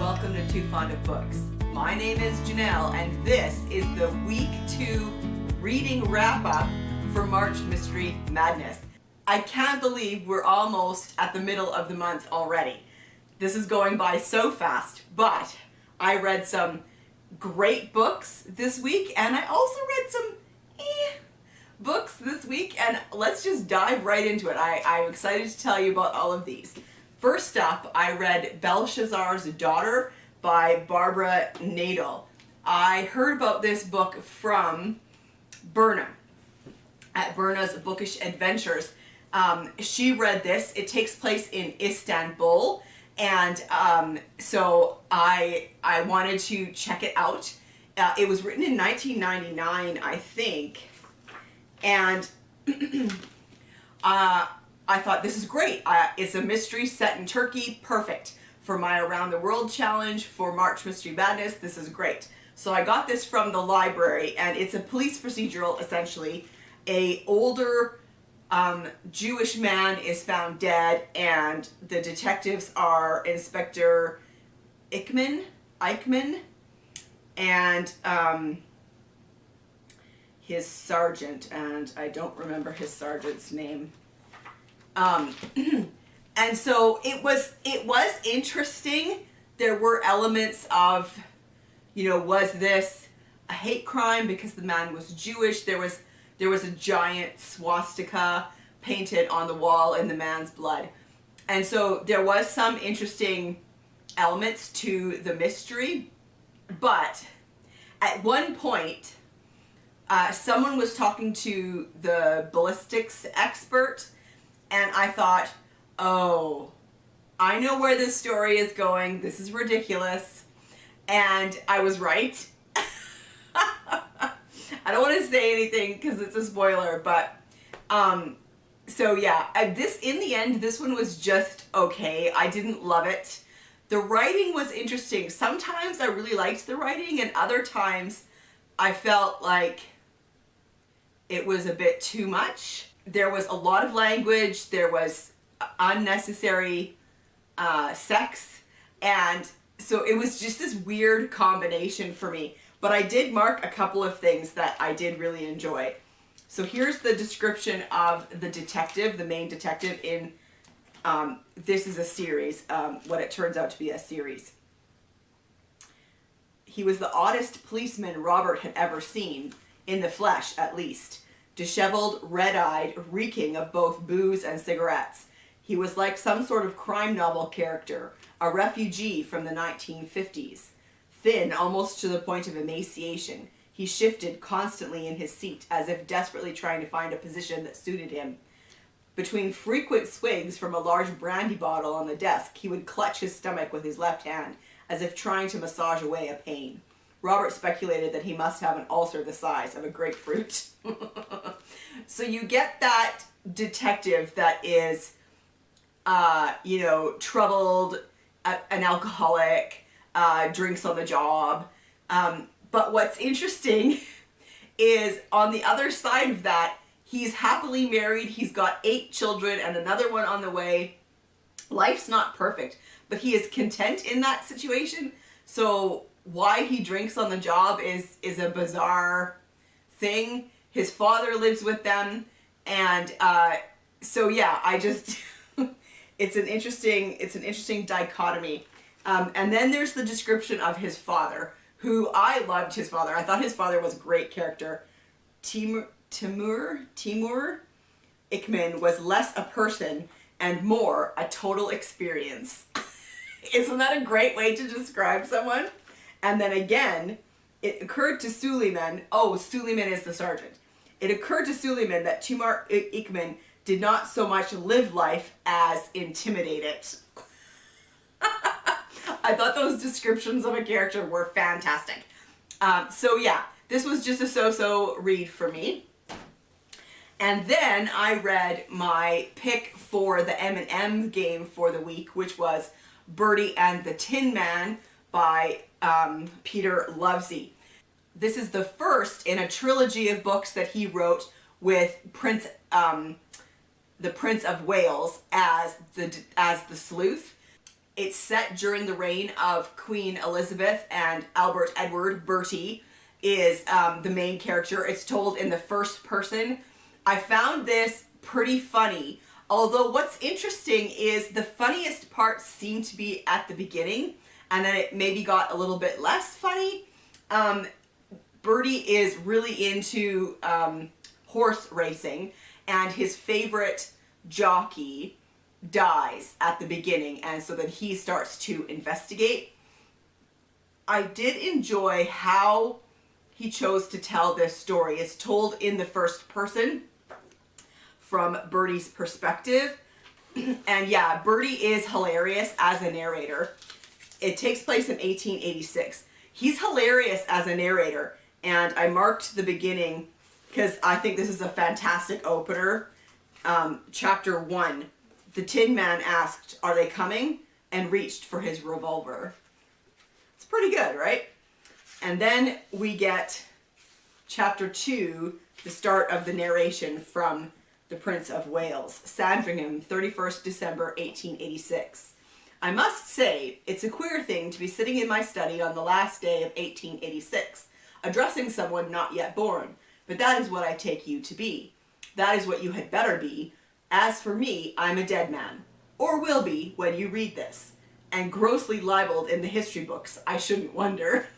welcome to Too Fond of Books. My name is Janelle, and this is the Week 2 reading wrap-up for March Mystery Madness. I can't believe we're almost at the middle of the month already. This is going by so fast, but I read some great books this week, and I also read some books this week, and let's just dive right into it. I'm excited to tell you about all of these. First up, I read Belshazzars Daughter by Barbara Nadel. I heard about this book from Berna at Berna's Bookish Adventures. She read this. It takes place in Istanbul, and so I wanted to check it out. It was written in 1999, I think, and I thought, this is great. It's a mystery set in Turkey, perfect for my Around the World challenge for March Mystery Madness. This is great. So I got this from the library, and it's a police procedural, essentially. A older Jewish man is found dead, and the detectives are Inspector Eichmann, and his sergeant, and I don't remember his sergeant's name. And so it was interesting. There were elements of, was this a hate crime because the man was Jewish? There was a giant swastika painted on the wall in the man's blood. And so there was some interesting elements to the mystery, but at one point, someone was talking to the ballistics expert, and I thought, oh, I know where this story is going. This is ridiculous. And I was right. I don't want to say anything because it's a spoiler, but so yeah, in the end, this one was just okay. I didn't love it. The writing was interesting. Sometimes I really liked the writing, and other times I felt like it was a bit too much. There was a lot of language, there was unnecessary sex, and so it was just this weird combination for me. But I did mark a couple of things that I did really enjoy. So here's the description of the detective, the main detective in, this is a series, what it turns out to be a series. He was the oddest policeman Robert had ever seen, in the flesh at least. Disheveled, red-eyed, reeking of both booze and cigarettes. He was like some sort of crime novel character, a refugee from the 1950s. Thin, almost to the point of emaciation, he shifted constantly in his seat, as if desperately trying to find a position that suited him. Between frequent swigs from a large brandy bottle on the desk, he would clutch his stomach with his left hand, as if trying to massage away a pain. Robert speculated that he must have an ulcer the size of a grapefruit. So you get that detective that is, troubled, an alcoholic, drinks on the job. But what's interesting is on the other side of that, he's happily married. He's got 8 children and another one on the way. Life's not perfect, but he is content in that situation. So why he drinks on the job is a bizarre thing. His father lives with them, and so yeah, I just it's an interesting dichotomy. And then there's the description of his father, who I loved his father. I thought his father was a great character. Timur Eichmann was less a person and more a total experience. Isn't that a great way to describe someone? And then again, it occurred to Suleiman, Suleiman is the sergeant. It occurred to Suleiman that Timur Eichmann did not so much live life as intimidate it. I thought those descriptions of a character were fantastic. So yeah, this was just a so-so read for me. And then I read my pick for the M&M game for the week, which was Birdie and the Tinman by Peter Lovesey. This is the first in a trilogy of books that he wrote with the Prince of Wales as the sleuth. It's set during the reign of Queen Elizabeth, and Albert Edward, Bertie, is the main character. It's told in the first person. I found this pretty funny, although what's interesting is the funniest parts seem to be at the beginning, and then it maybe got a little bit less funny. Birdie is really into horse racing, and his favorite jockey dies at the beginning, and so then he starts to investigate. I did enjoy how he chose to tell this story. It's told in the first person from Birdie's perspective. And yeah, Birdie is hilarious as a narrator. It takes place in 1886. He's hilarious as a narrator, and I marked the beginning because I think this is a fantastic opener. Chapter 1. The Tin Man asked, "Are they coming?" and reached for his revolver. It's pretty good, right? And then we get chapter 2, the start of the narration from the Prince of Wales, Sandringham, 31st December 1886. I must say, it's a queer thing to be sitting in my study on the last day of 1886, addressing someone not yet born, but that is what I take you to be. That is what you had better be. As for me, I'm a dead man, or will be when you read this, and grossly libeled in the history books, I shouldn't wonder.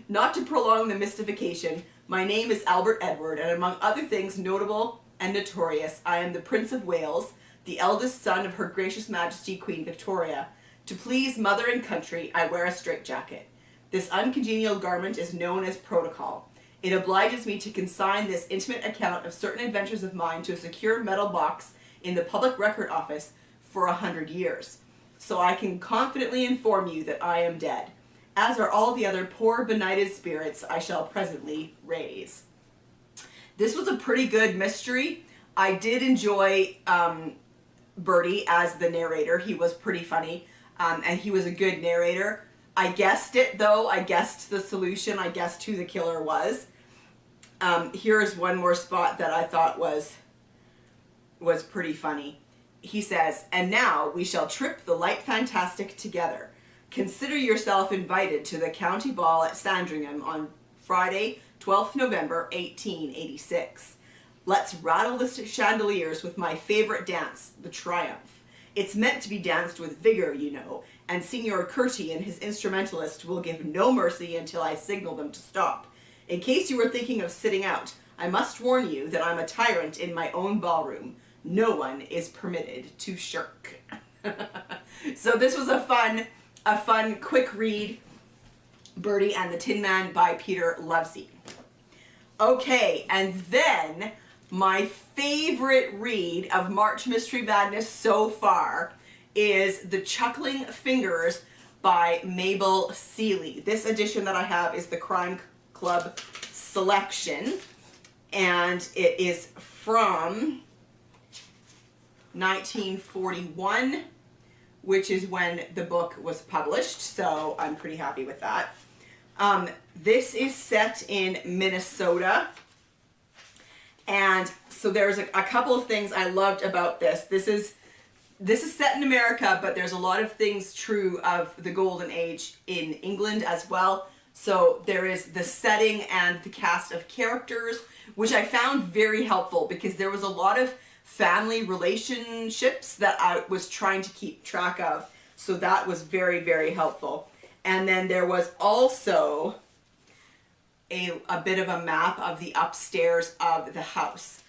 Not to prolong the mystification, my name is Albert Edward, and among other things notable and notorious, I am the Prince of Wales, the eldest son of Her Gracious Majesty Queen Victoria. To please mother and country, I wear a straitjacket. This uncongenial garment is known as protocol. It obliges me to consign this intimate account of certain adventures of mine to a secure metal box in the Public Record Office for 100 years. So I can confidently inform you that I am dead, as are all the other poor benighted spirits I shall presently raise. This was a pretty good mystery. I did enjoy Birdie as the narrator. He was pretty funny, and he was a good narrator. I guessed it, though. I guessed the solution. I guessed who the killer was. Here's one more spot that I thought was pretty funny. He says, "And now we shall trip the light fantastic together. Consider yourself invited to the county ball at Sandringham on Friday, 12th November, 1886. Let's rattle the chandeliers with my favorite dance, the Triumph. It's meant to be danced with vigor, you know, and Signor Curti and his instrumentalist will give no mercy until I signal them to stop. In case you were thinking of sitting out, I must warn you that I'm a tyrant in my own ballroom. No one is permitted to shirk." So this was a fun, quick read, Birdie and the Tin Man by Peter Lovesey. Okay, and then my favorite read of March Mystery Madness so far is The Chuckling Fingers by Mabel Seeley. This edition that I have is the Crime Club selection, and it is from 1941, which is when the book was published, so I'm pretty happy with that. This is set in Minnesota, and so there's a couple of things I loved about this. This is set in America, but there's a lot of things true of the Golden Age in England as well. So there is the setting and the cast of characters, which I found very helpful because there was a lot of family relationships that I was trying to keep track of. So that was very, very helpful. And then there was also a bit of a map of the upstairs of the house.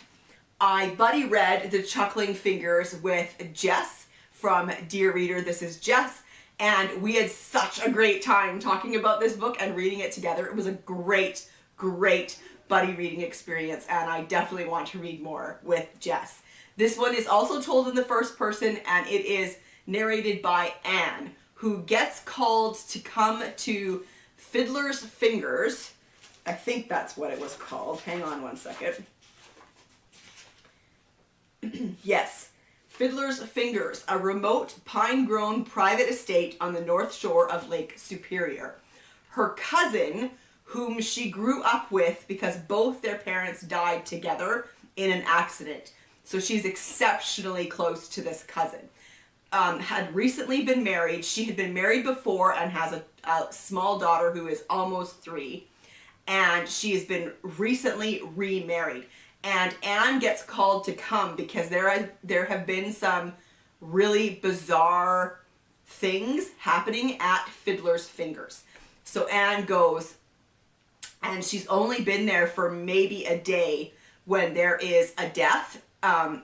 I buddy read The Chuckling Fingers with Jess from Dear Reader, This is Jess, and we had such a great time talking about this book and reading it together. It was a great, great buddy reading experience, and I definitely want to read more with Jess. This one is also told in the first person, and it is narrated by Anne, who gets called to come to Fiddler's Fingers. I think that's what it was called. Hang on one second. Yes, Fiddler's Fingers, a remote pine-grown private estate on the north shore of Lake Superior. Her cousin, whom she grew up with because both their parents died together in an accident. So she's exceptionally close to this cousin. had recently been married. She had been married before and has a small daughter who is almost 3. And she has been recently remarried. And Anne gets called to come because there have been some really bizarre things happening at Fiddler's Fingers. So Anne goes, and she's only been there for maybe a day when there is a death, and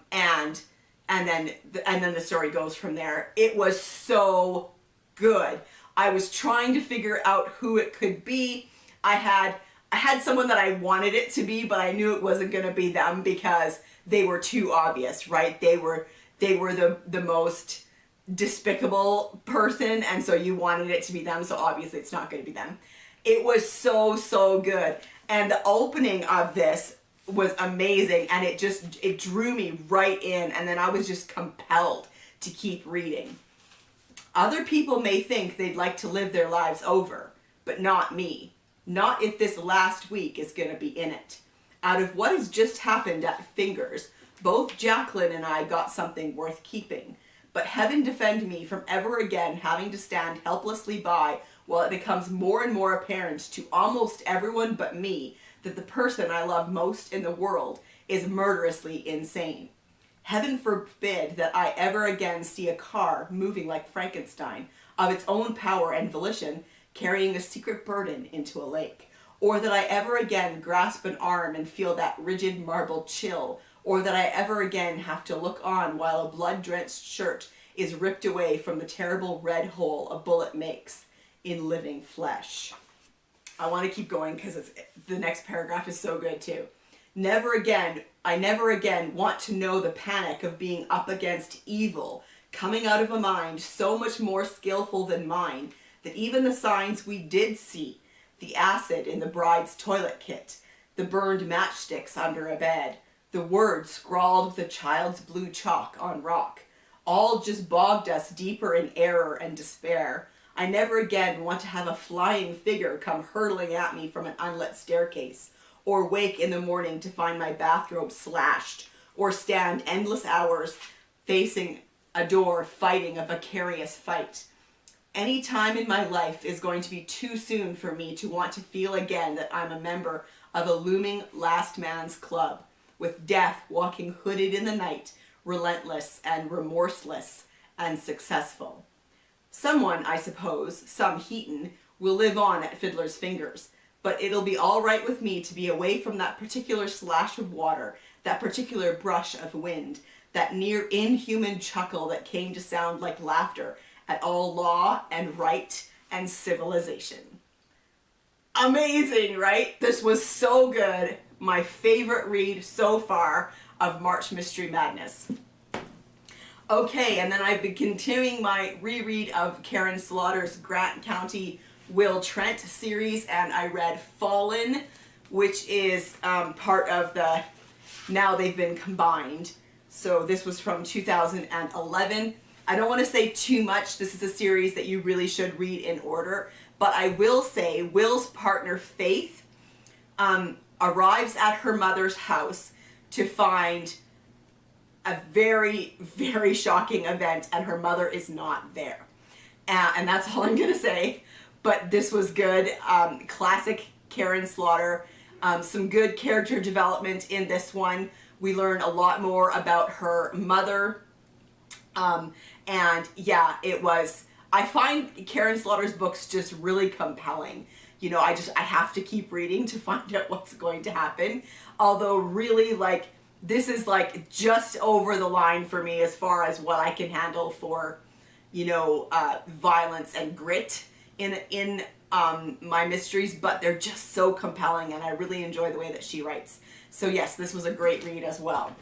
then the story goes from there. It was so good. I was trying to figure out who it could be. I had someone that I wanted it to be, but I knew it wasn't going to be them because they were too obvious, right? They were the most despicable person, and so you wanted it to be them, so obviously it's not going to be them. It was so good, and the opening of this was amazing, and it drew me right in, and then I was just compelled to keep reading. Other people may think they'd like to live their lives over, but not me. Not if this last week is going to be in it. Out of what has just happened at Fingers, both Jacqueline and I got something worth keeping. But heaven defend me from ever again having to stand helplessly by while it becomes more and more apparent to almost everyone but me that the person I love most in the world is murderously insane. Heaven forbid that I ever again see a car moving like Frankenstein of its own power and volition, carrying a secret burden into a lake, or that I ever again grasp an arm and feel that rigid marble chill, or that I ever again have to look on while a blood-drenched shirt is ripped away from the terrible red hole a bullet makes in living flesh. I want to keep going because the next paragraph is so good too. I never again want to know the panic of being up against evil, coming out of a mind so much more skillful than mine, that even the signs we did see, the acid in the bride's toilet kit, the burned matchsticks under a bed, the words scrawled with a child's blue chalk on rock, all just bogged us deeper in error and despair. I never again want to have a flying figure come hurtling at me from an unlit staircase, or wake in the morning to find my bathrobe slashed, or stand endless hours facing a door fighting a vicarious fight. Any time in my life is going to be too soon for me to want to feel again that I'm a member of a looming last man's club, with death walking hooded in the night, relentless and remorseless and successful. Someone, I suppose, some Heaton, will live on at Fiddler's Fingers, but it'll be all right with me to be away from that particular slash of water, that particular brush of wind, that near inhuman chuckle that came to sound like laughter at all law and right and civilization. Amazing, right? This was so good. My favorite read so far of March Mystery Madness. Okay, and then I've been continuing my reread of Karin Slaughter's Grant County Will Trent series, and I read Fallen, which is part of the Now They've Been Combined. So this was from 2011. I don't want to say too much. This is a series that you really should read in order, but I will say Will's partner Faith arrives at her mother's house to find a very, very shocking event, and her mother is not there. And that's all I'm going to say. But this was good. Classic Karin Slaughter. Some good character development in this one. We learn a lot more about her mother. And yeah, it was, I find Karin Slaughter's books just really compelling. You know, I have to keep reading to find out what's going to happen. Although really, like, this is like just over the line for me as far as what I can handle for, you know, violence and grit in my mysteries, but they're just so compelling, and I really enjoy the way that she writes. So yes, this was a great read as well.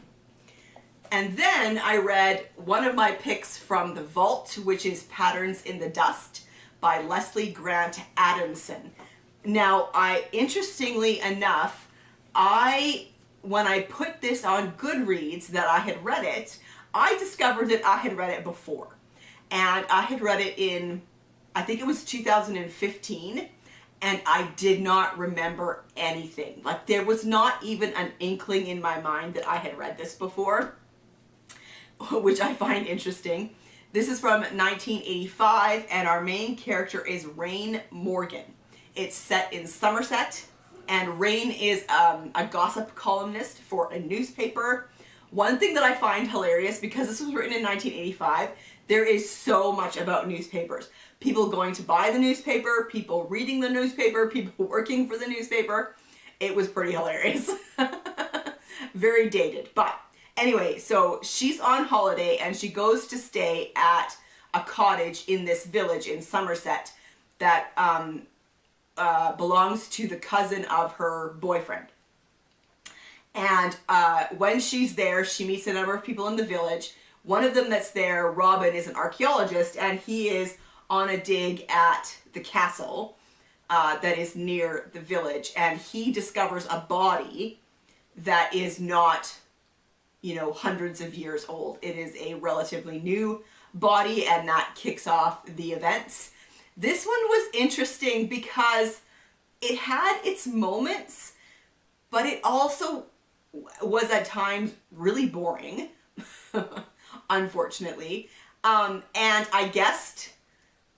And then I read one of my picks from the vault, which is Patterns in the Dust by Lesley Grant-Adamson. Now, interestingly enough, when I put this on Goodreads that I had read it, I discovered that I had read it before. And I had read it in, I think it was 2015, and I did not remember anything. Like, there was not even an inkling in my mind that I had read this before, which I find interesting. This is from 1985, and our main character is Rain Morgan. It's set in Somerset, and Rain is a gossip columnist for a newspaper. One thing that I find hilarious, because this was written in 1985, there is so much about newspapers. People going to buy the newspaper, people reading the newspaper, people working for the newspaper. It was pretty hilarious. Very dated, but anyway, so she's on holiday and she goes to stay at a cottage in this village in Somerset that belongs to the cousin of her boyfriend. And when she's there, she meets a number of people in the village. One of them that's there, Robin, is an archaeologist, and he is on a dig at the castle that is near the village. And he discovers a body that is not, you know, hundreds of years old. It is a relatively new body, and that kicks off the events. This one was interesting because it had its moments, but it also was at times really boring, unfortunately. And I guessed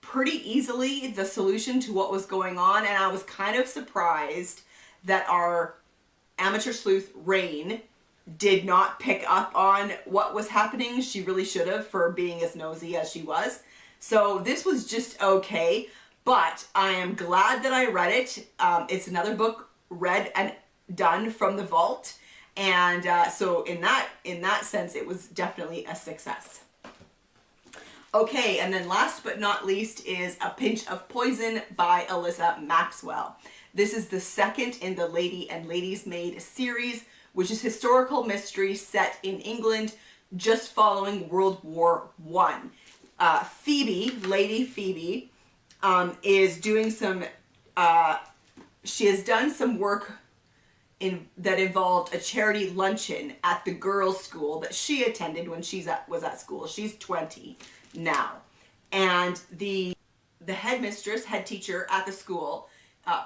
pretty easily the solution to what was going on, and I was kind of surprised that our amateur sleuth, Rain, did not pick up on what was happening. She really should have, for being as nosy as she was. So this was just okay, but I am glad that I read it. It's another book read and done from the vault, and so in that sense, it was definitely a success. Okay, and then last but not least is A Pinch of Poison by Alyssa Maxwell. This is the second in the Lady and Lady's Maid series, which is historical mystery set in England just following World War I. Phoebe, Lady Phoebe, is doing some, she has done some work that involved a charity luncheon at the girls' school that she attended when was at school. She's 20 now. And the headmistress, head teacher at the school,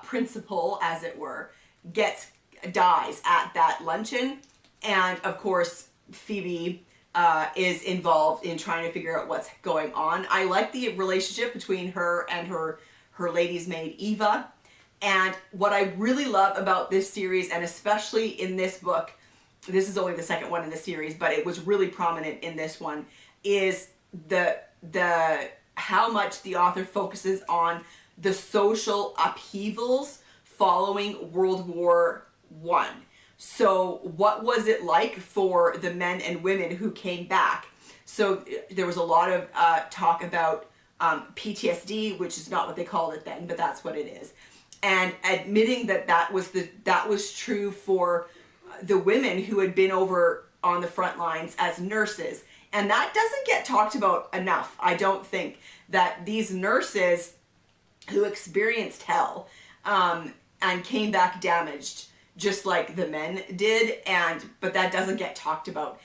principal as it were, dies at that luncheon. And of course, Phoebe is involved in trying to figure out what's going on. I like the relationship between her and her lady's maid, Eva. And what I really love about this series, and especially in this book, this is only the second one in the series, but it was really prominent in this one, is the how much the author focuses on the social upheavals following World War I. So what was it like for the men and women who came back? So there was a lot of talk about PTSD, which is not what they called it then, but that's what it is. And admitting that was true for the women who had been over on the front lines as nurses. And that doesn't get talked about enough, I don't think, that these nurses who experienced hell and came back damaged, just like the men did, but that doesn't get talked about.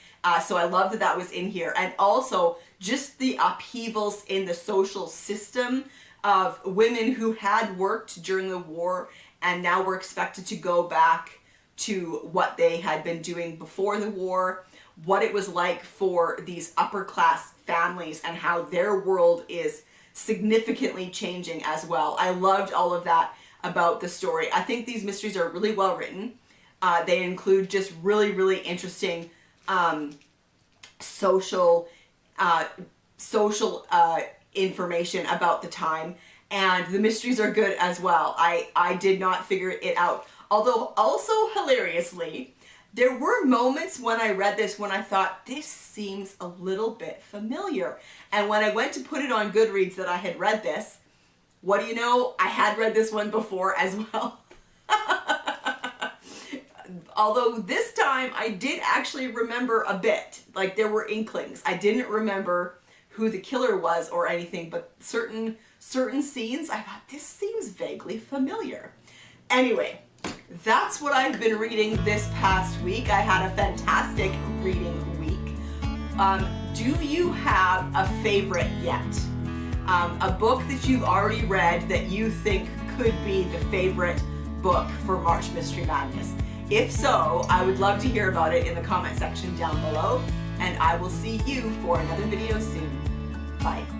So I love that was in here. And also just the upheavals in the social system of women who had worked during the war and now were expected to go back to what they had been doing before the war, what it was like for these upper class families and how their world is significantly changing as well. I loved all of that about the story. I think these mysteries are really well written. They include just really, really interesting social information about the time, and the mysteries are good as well. I did not figure it out. Although also hilariously, there were moments when I read this when I thought, this seems a little bit familiar. And when I went to put it on Goodreads that I had read this, what do you know? I had read this one before as well. Although this time I did actually remember a bit. Like there were inklings. I didn't remember who the killer was or anything, but certain scenes, I thought, this seems vaguely familiar. Anyway, that's what I've been reading this past week. I had a fantastic reading week. Do you have a favorite yet? A book that you've already read that you think could be the favorite book for March Mystery Madness? If so, I would love to hear about it in the comment section down below, and I will see you for another video soon. Bye.